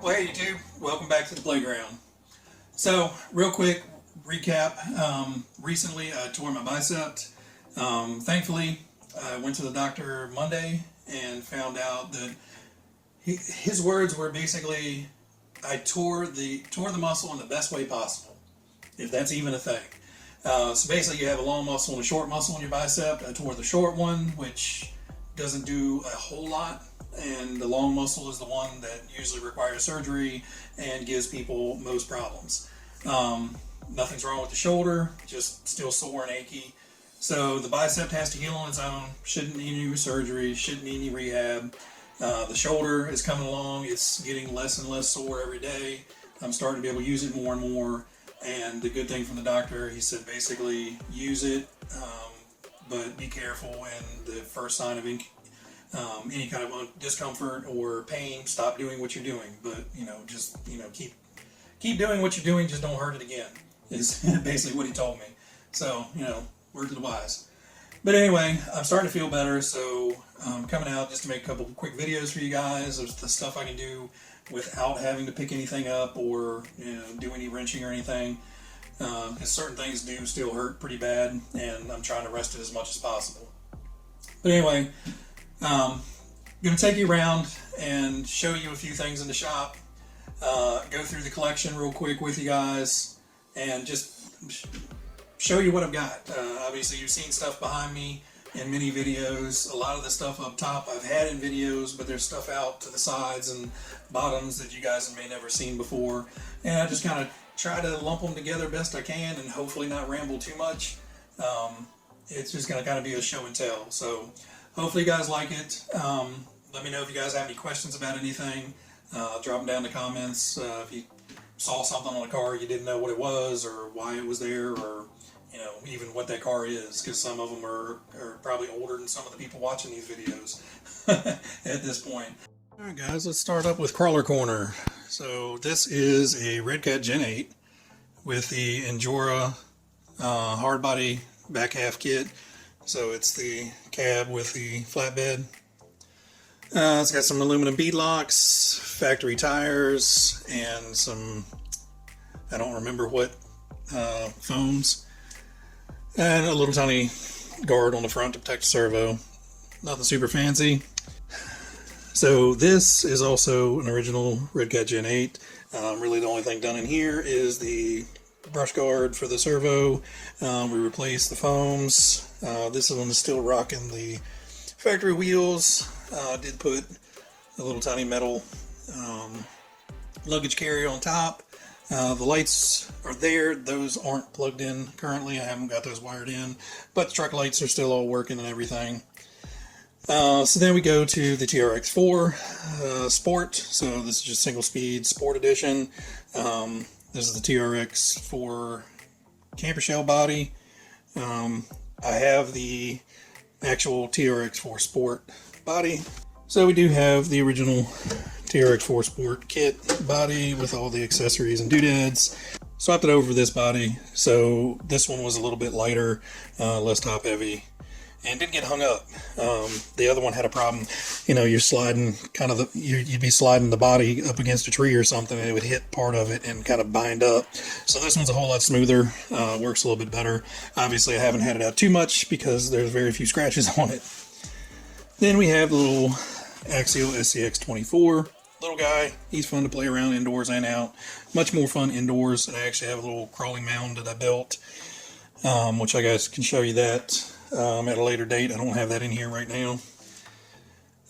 Well, hey YouTube, welcome back to the playground. So, real quick recap. Recently I tore my bicep. Thankfully, I went to the doctor Monday and found out that his words were basically, I tore the muscle in the best way possible, if that's even a thing. So basically, you have a long muscle and a short muscle in your bicep. I tore the short one, which doesn't do a whole lot, and the long muscle is the one that usually requires surgery and gives people most problems. Nothing's wrong with the shoulder, just still sore and achy. So the bicep has to heal on its own, shouldn't need any surgery, shouldn't need any rehab. The shoulder is coming along, it's getting less and less sore every day. I'm starting to be able to use it more and more. And the good thing from the doctor, he said basically use it, but be careful, and the first sign of any kind of discomfort or pain, stop doing what you're doing. But just keep doing what you're doing, just don't hurt it again, is basically what he told me. So word to the wise. But anyway, I'm starting to feel better, so I'm coming out just to make a couple of quick videos for you guys of the stuff I can do without having to pick anything up or do any wrenching or anything, because certain things do still hurt pretty bad, and I'm trying to rest it as much as possible. But anyway, I'm going to take you around and show you a few things in the shop, go through the collection real quick with you guys, and just show you what I've got. Obviously, you've seen stuff behind me in many videos. A lot of the stuff up top I've had in videos, but there's stuff out to the sides and bottoms that you guys may never seen before. And I just kind of try to lump them together best I can and hopefully not ramble too much. It's just going to kind of be a show and tell. So hopefully you guys like it. Let me know if you guys have any questions about anything. Drop them down in the comments. If you saw something on a car you didn't know what it was or why it was there, or even what that car is, because some of them are probably older than some of the people watching these videos at this point. Alright guys, let's start up with Crawler Corner. So this is a Redcat Gen 8 with the Endura hard body back half kit. So it's the cab with the flatbed. It's got some aluminum bead locks, factory tires, and some, I don't remember what, foams. And a little tiny guard on the front to protect the servo. Nothing super fancy. So this is also an original Redcat Gen 8. Really the only thing done in here is the brush guard for the servo. We replaced the foams. This one is still rocking the factory wheels. Did put a little tiny metal luggage carrier on top. The lights are there. Those aren't plugged in currently. I haven't got those wired in, but the truck lights are still all working and everything. So then we go to the TRX4 Sport. So this is just single speed Sport Edition. This is the TRX4 camper shell body. I have the actual TRX4 Sport body. So we do have the original TRX4 Sport kit body with all the accessories and doodads. Swapped it over for this body, so this one was a little bit lighter, less top heavy, and didn't get hung up. The other one had a problem. You're sliding you'd be sliding the body up against a tree or something, and it would hit part of it and kind of bind up. So this one's a whole lot smoother, works a little bit better. Obviously I haven't had it out too much because there's very few scratches on it. Then we have the little Axial SCX24. Little guy, he's fun to play around indoors and out. Much more fun indoors. I actually have a little crawling mound that I built, which I guys can show you that at a later date. I don't have that in here right now.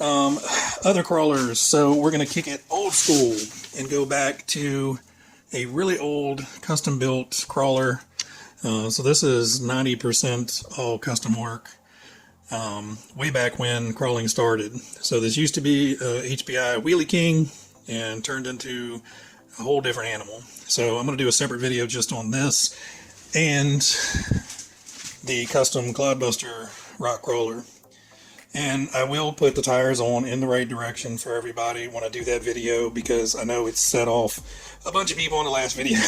Other crawlers. So we're going to kick it old school and go back to a really old custom built crawler. So this is 90% all custom work. Way back when crawling started. So this used to be a HPI Wheelie King and turned into a whole different animal. So I'm going to do a separate video just on this and the custom Cloudbuster rock crawler. And I will put the tires on in the right direction for everybody when I do that video, because I know it's set off a bunch of people in the last video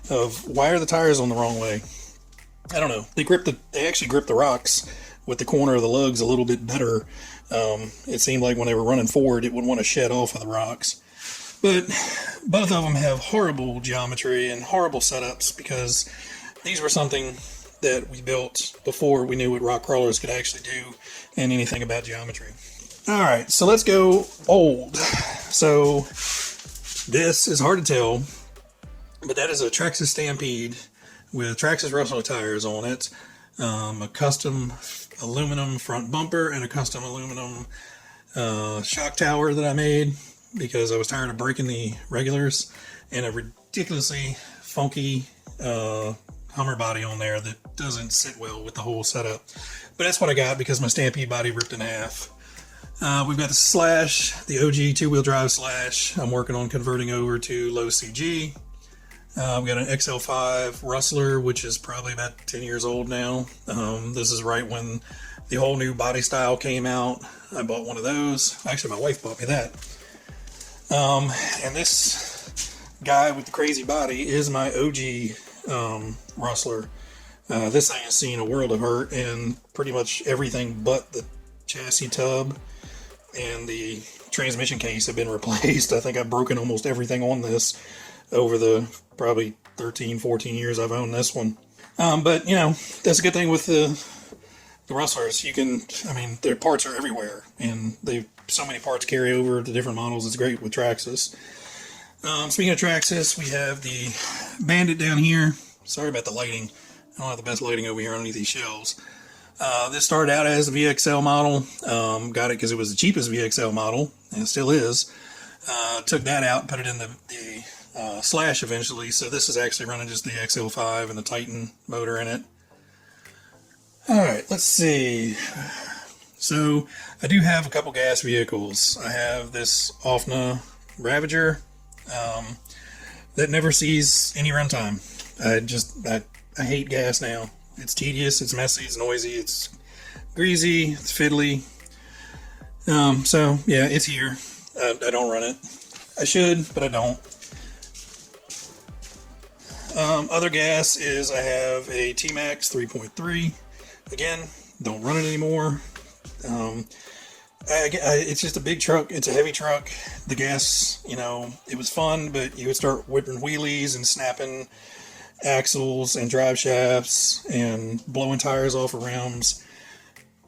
of why are the tires on the wrong way. I don't know. They actually grip the rocks with the corner of the lugs a little bit better. It seemed like when they were running forward, it would want to shed off of the rocks. But both of them have horrible geometry and horrible setups because these were something that we built before we knew what rock crawlers could actually do and anything about geometry. All right, so let's go old. So this is hard to tell, but that is a Traxxas Stampede with Traxxas Russell tires on it, a custom aluminum front bumper, and a custom aluminum shock tower that I made because I was tired of breaking the regulars, and a ridiculously funky Hummer body on there that doesn't sit well with the whole setup. But that's what I got because my Stampede body ripped in half. We've got the Slash, the OG two-wheel drive Slash. I'm working on converting over to low CG. We've got an XL5 Rustler, which is probably about 10 years old now. This is right when the whole new body style came out. I bought one of those. Actually, my wife bought me that. And this guy with the crazy body is my OG Rustler. This thing has seen a world of hurt, and pretty much everything but the chassis tub and the transmission case have been replaced. I think I've broken almost everything on this over the probably 13, 14 years I've owned this one. But, you know, that's a good thing with the Rustlers. You can, I mean, their parts are everywhere, and so many parts carry over to different models. It's great with Traxxas. Speaking of Traxxas, we have the Bandit down here. Sorry about the lighting. I don't have the best lighting over here underneath these shelves. This started out as a VXL model. Got it because it was the cheapest VXL model, and it still is. Took that out and put it in the Slash eventually. So this is actually running just the XL5 and the Titan motor in it. Alright, let's see. So I do have a couple gas vehicles. I have this Offna Ravager that never sees any runtime. I hate gas now. It's tedious, it's messy, it's noisy, it's greasy, it's fiddly. So yeah, it's here. I don't run it. I should, but I don't. Other gas is I have a T-Max 3.3. Again, don't run it anymore. It's just a big truck. It's a heavy truck. The gas, you know, it was fun, but you would start whipping wheelies and snapping axles and drive shafts and blowing tires off of rims.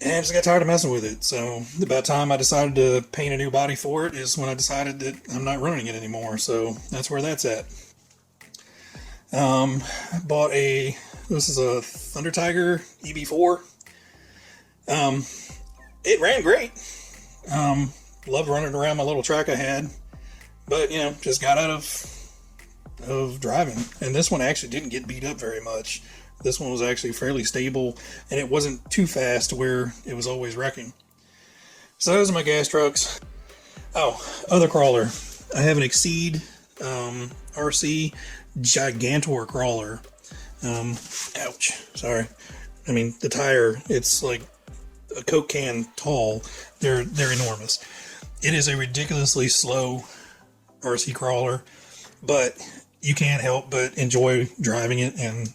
And I just got tired of messing with it. So about time I decided to paint a new body for it is when I decided that I'm not running it anymore. So that's where that's at. Bought this is a Thunder Tiger EB4. It ran great. Loved running around my little track I had, but you know, just got out of driving. And this one actually didn't get beat up very much. This one was actually fairly stable, and it wasn't too fast to where it was always wrecking. So those are my gas trucks. Oh, other crawler. I have an Exceed RC Gigantor crawler. Ouch. Sorry. I mean, the tire, it's like a Coke can tall. They're enormous. It is a ridiculously slow RC crawler, but you can't help but enjoy driving it and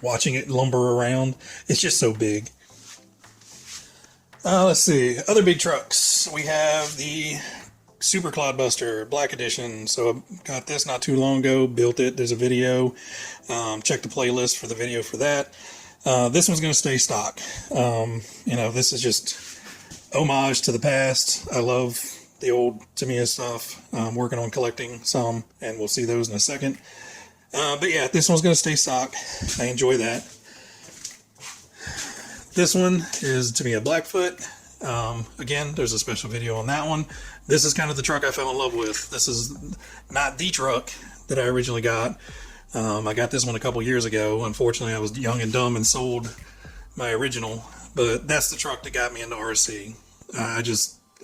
watching it lumber around. It's just so big. Let's see. Other big trucks. We have the Super Clodbuster Black Edition. So I got this not too long ago. Built it. There's a video. Check the playlist for the video for that. This one's going to stay stock. You know, this is just homage to the past. I love the old Tamiya stuff. I'm working on collecting some, and we'll see those in a second. But yeah, this one's going to stay stock. I enjoy that. This one is Tamiya Blackfoot. Again, there's a special video on that one. This is kind of the truck I fell in love with. This is not the truck that I originally got. I got this one a couple years ago. Unfortunately, I was young and dumb and sold my original, but that's the truck that got me into RC.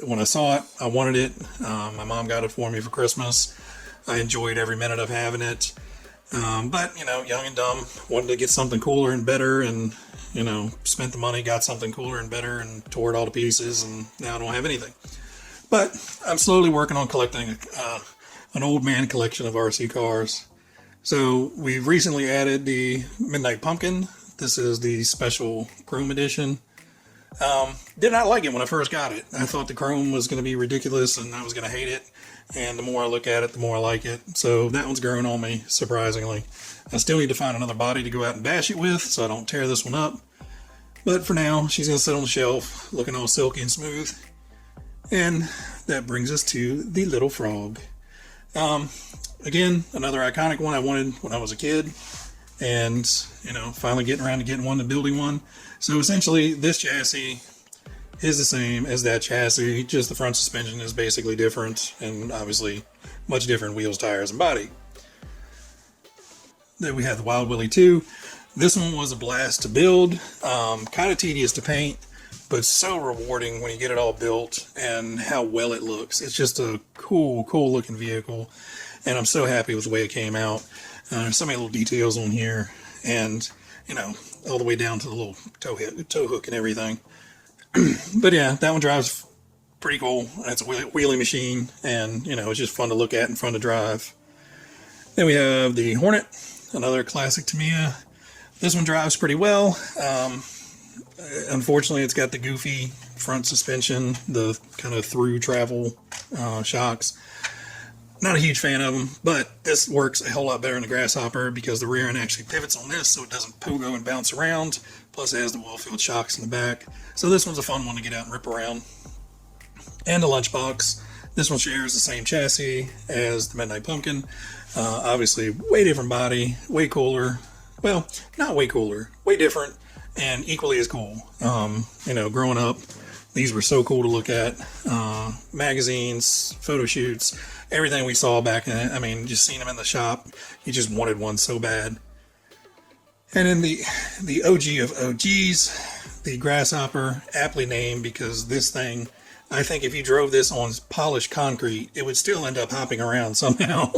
When I saw it, I wanted it. My mom got it for me for Christmas. I enjoyed every minute of having it. But, you know, young and dumb, wanted to get something cooler and better, and, you know, spent the money, got something cooler and better, and tore it all to pieces, and now I don't have anything. But I'm slowly working on collecting an old man collection of RC cars. So we've recently added the Midnight Pumpkin. This is the special Chrome edition. Did not like it when I first got it. I thought the chrome was going to be ridiculous and I was going to hate it. And the more I look at it, the more I like it. So that one's grown on me, surprisingly. I still need to find another body to go out and bash it with so I don't tear this one up. But for now, she's going to sit on the shelf, looking all silky and smooth. And that brings us to the little frog. Again, another iconic one I wanted when I was a kid. And, finally getting around to getting one and building one. So essentially, this chassis is the same as that chassis, just the front suspension is basically different, and obviously much different wheels, tires, and body. Then we have the Wild Willie 2. This one was a blast to build, kind of tedious to paint, but so rewarding when you get it all built and how well it looks. It's just a cool looking vehicle, and I'm so happy with the way it came out. There's so many little details on here, and all the way down to the little tow hook and everything. But yeah, that one drives pretty cool. It's a wheelie machine, and it's just fun to look at and fun to drive. Then we have the Hornet, another classic Tamiya. This one drives pretty well. Unfortunately, it's got the goofy front suspension, the kind of through travel shocks. Not a huge fan of them, but this works a whole lot better in the Grasshopper because the rear end actually pivots on this so it doesn't pogo and bounce around. Plus it has the well-filled shocks in the back. So this one's a fun one to get out and rip around. And the Lunchbox. This one shares the same chassis as the Midnight Pumpkin. Obviously, way different body, way cooler. Well, not way cooler, way different, and equally as cool. Growing up, these were so cool to look at. Magazines, photo shoots, everything we saw back in it. I mean, just seeing them in the shop, you just wanted one so bad. And then the OG of OGs, the Grasshopper, aptly named because this thing, I think if you drove this on polished concrete, it would still end up hopping around somehow.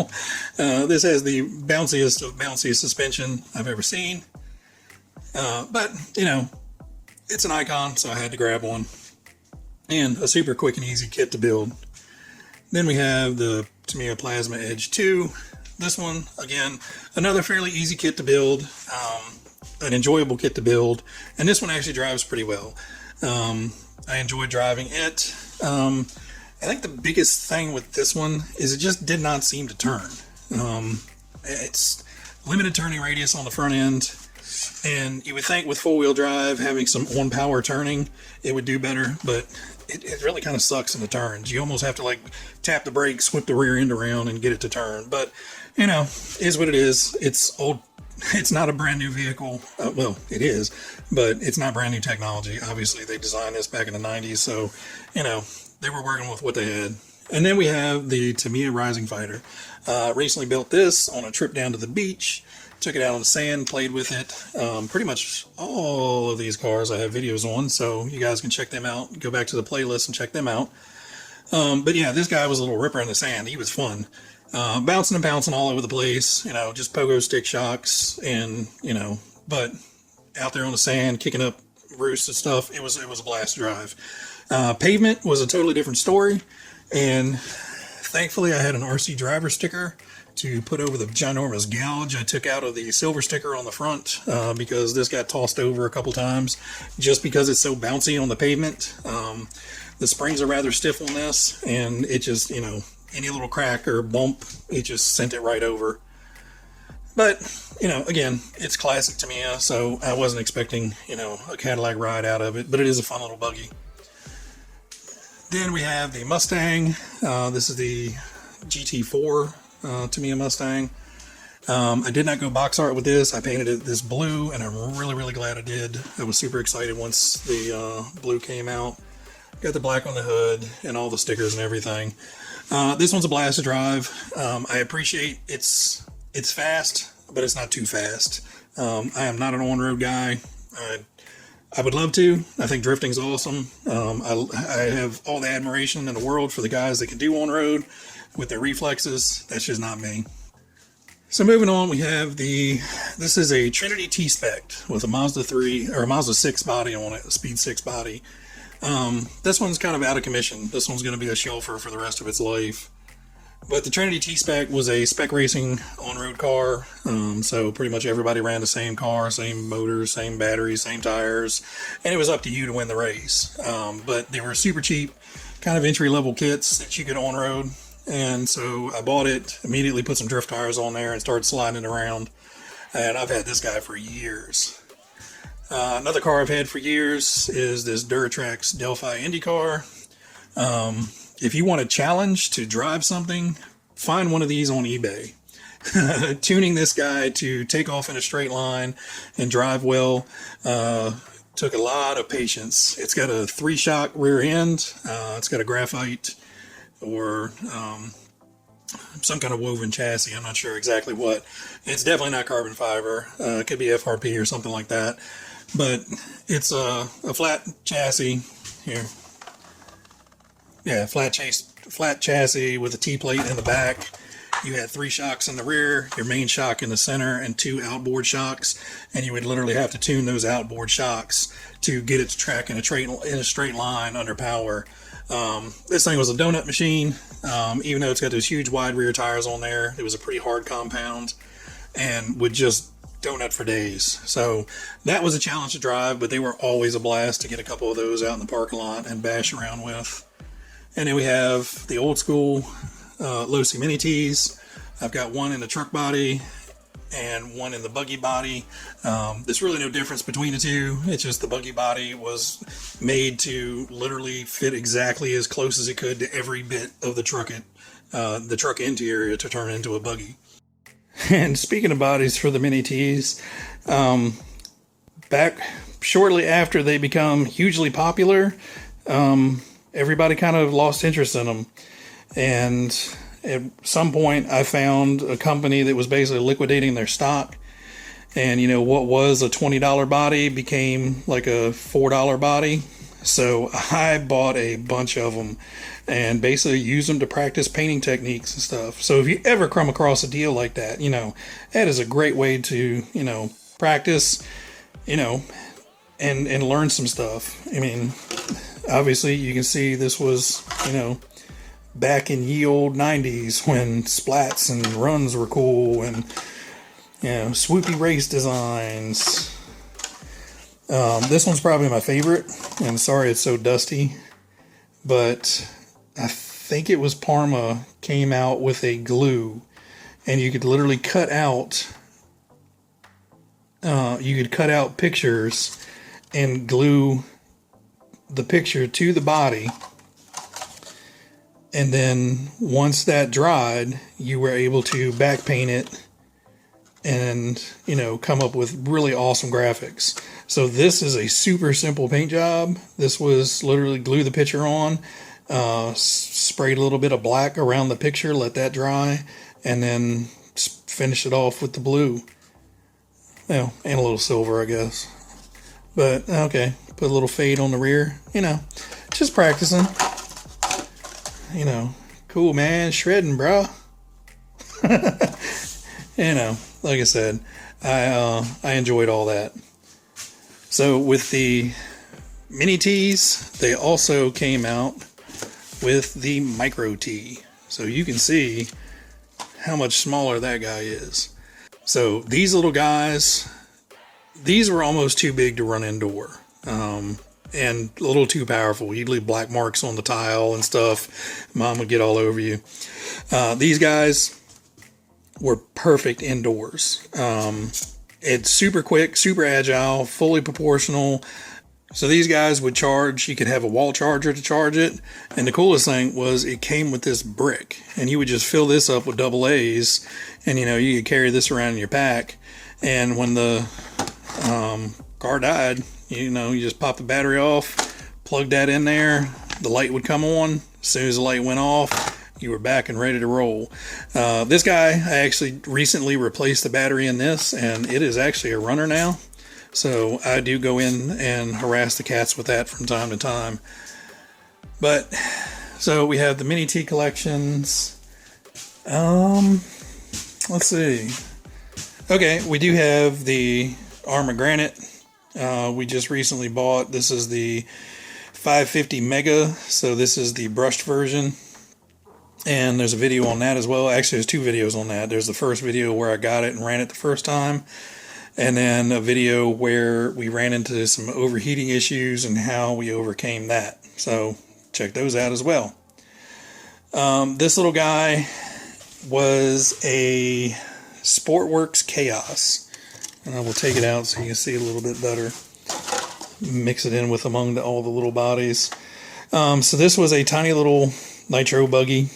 This has the bounciest of bouncy suspension I've ever seen. But, it's an icon, so I had to grab one. And a super quick and easy kit to build. Then we have the Tamiya Plasma Edge 2. This one, again, another fairly easy kit to build, an enjoyable kit to build, and this one actually drives pretty well. I enjoyed driving it. I think the biggest thing with this one is it just did not seem to turn. It's limited turning radius on the front end, and you would think with four-wheel drive, having some on-power turning, it would do better, but it really kind of sucks in the turns. You almost have to tap the brakes, whip the rear end around, and get it to turn. But is what it is. It's old. It's not a brand new vehicle. Well, it is, but it's not brand new technology. Obviously, they designed this back in the 90s, so they were working with what they had. And then we have the Tamiya Rising Fighter. Recently built this on a trip down to the beach. Took it out on the sand, played with it. Pretty much all of these cars I have videos on, so you guys can check them out. Go back to the playlist and check them out. But yeah, this guy was a little ripper in the sand. He was fun. Bouncing and bouncing all over the place, just pogo stick shocks and, but out there on the sand, kicking up roosts and stuff, it was a blast to drive. Pavement was a totally different story, and thankfully I had an RC driver sticker to put over the ginormous gouge I took out of the silver sticker on the front, because this got tossed over a couple times just because it's so bouncy on the pavement. The springs are rather stiff on this, and it just, any little crack or bump, it just sent it right over. But, again, it's classic Tamiya, so I wasn't expecting, a Cadillac ride out of it, but it is a fun little buggy. Then we have the Mustang. This is the GT4 Tamiya Mustang. I did not go box art with this. I painted it this blue, and I'm really, really glad I did. I was super excited once the blue came out. Got the black on the hood and all the stickers and everything. This one's a blast to drive. I appreciate it's fast, but it's not too fast. I am not an on-road guy. I would love to. I think drifting's awesome. I have all the admiration in the world for the guys that can do on-road with their reflexes. That's just not me. So moving on, we have this is a Trinity T-Spec with a Mazda 3 or a Mazda 6 body on it, a Speed 6 body. This one's kind of out of commission. This one's going to be a shelfer for the rest of its life. But the Trinity T-Spec was a spec racing on-road car, so pretty much everybody ran the same car, same motors, same batteries, same tires, and it was up to you to win the race. But they were super cheap, kind of entry-level kits that you could on-road, and so I bought it, immediately put some drift tires on there and started sliding it around, and I've had this guy for years. Another car I've had for years is this Duratrax Delphi Indy car. If you want a challenge to drive something, find one of these on eBay. Tuning this guy to take off in a straight line and drive well took a lot of patience. It's got a 3-shock rear end. It's got a graphite or some kind of woven chassis. I'm not sure exactly what. It's definitely not carbon fiber. It could be FRP or something like that. But it's a flat chassis here. Yeah, flat chassis with a T-plate in the back. You had 3 shocks in the rear, your main shock in the center, and 2 outboard shocks. And you would literally have to tune those outboard shocks to get it to track in a straight line under power. This thing was a donut machine. Even though it's got those huge wide rear tires on there, it was a pretty hard compound and would just donut for days. So that was a challenge to drive, but they were always a blast to get a couple of those out in the parking lot and bash around with. And then we have the old school Losi Mini Tees. I've got one in the truck body and one in the buggy body. There's really no difference between the two. It's just the buggy body was made to literally fit exactly as close as it could to every bit of the truck interior to turn into a buggy. And speaking of bodies for the Mini Tees, back shortly after they become hugely popular, everybody kind of lost interest in them. And at some point I found a company that was basically liquidating their stock. And what was a $20 body became like a $4 body. So I bought a bunch of them and basically used them to practice painting techniques and stuff. So if you ever come across a deal like that, that is a great way to, practice, and learn some stuff. I mean, obviously you can see this was, back in ye old 90s when splats and runs were cool and, swoopy race designs. This one's probably my favorite, and sorry it's so dusty, but I think it was Parma came out with a glue, and you could literally cut out pictures and glue the picture to the body, and then once that dried, you were able to back paint it and come up with really awesome graphics. So this is a super simple paint job. This was literally glue the picture on, sprayed a little bit of black around the picture, let that dry, and then finish it off with the blue. And a little silver, I guess. But okay, put a little fade on the rear. Just practicing. Cool, man, shredding, bro. Like I said, I enjoyed all that. So with the Mini Tees, they also came out with the Micro Tee. So you can see how much smaller that guy is. So these little guys, these were almost too big to run indoor. And a little too powerful. You'd leave black marks on the tile and stuff. Mom would get all over you. These guys were perfect indoors. It's super quick, super agile, fully proportional. So these guys would charge. You could have a wall charger to charge it. And the coolest thing was it came with this brick. And you would just fill this up with double A's. And, you could carry this around in your pack. And when the car died, you just pop the battery off, plug that in there. The light would come on. As soon as the light went off, you were back and ready to roll. This guy, I actually recently replaced the battery in this, and it is actually a runner now. So I do go in and harass the cats with that from time to time. But, so we have the Mini T collections. Let's see. Okay, we do have the Armor Granite. We just recently bought, this is the 550 Mega, so this is the brushed version. And there's a video on that as well. Actually, there's two videos on that. There's the first video where I got it and ran it the first time, and then a video where we ran into some overheating issues and how we overcame that. So check those out as well. This little guy was a Sportworks Chaos, and I will take it out so you can see a little bit better. Mix it in with among all the little bodies. So this was a tiny little nitro buggy.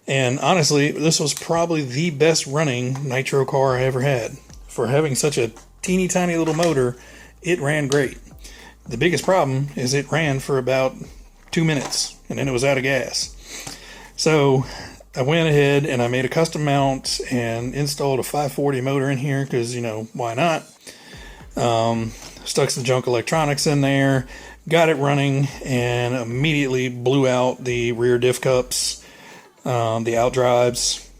And honestly, this was probably the best running nitro car I ever had. For having such a teeny tiny little motor, it ran great. The biggest problem is it ran for about 2 minutes and then it was out of gas. So I went ahead and I made a custom mount and installed a 540 motor in here because, you know, why not? Stuck some junk electronics in there, got it running, and immediately blew out the rear diff cups, the out drives.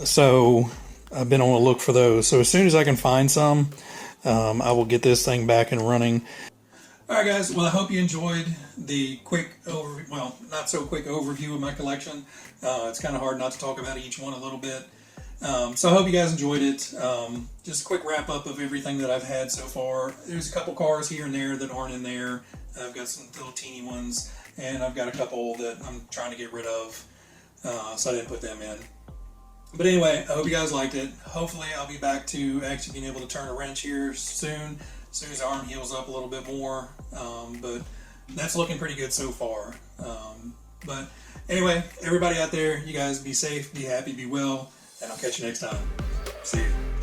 So I've been on the look for those. So as soon as I can find some, I will get this thing back and running. All right, guys. Well, I hope you enjoyed the quick not so quick overview of my collection. It's kind of hard not to talk about each one a little bit. So I hope you guys enjoyed it. Just a quick wrap up of everything that I've had so far. There's a couple cars here and there that aren't in there. I've got some little teeny ones, and I've got a couple that I'm trying to get rid of. So I didn't put them in. But anyway, I hope you guys liked it. Hopefully I'll be back to actually being able to turn a wrench here soon as the arm heals up a little bit more. But that's looking pretty good so far. But anyway, everybody out there, you guys be safe, be happy, be well, and I'll catch you next time. See you.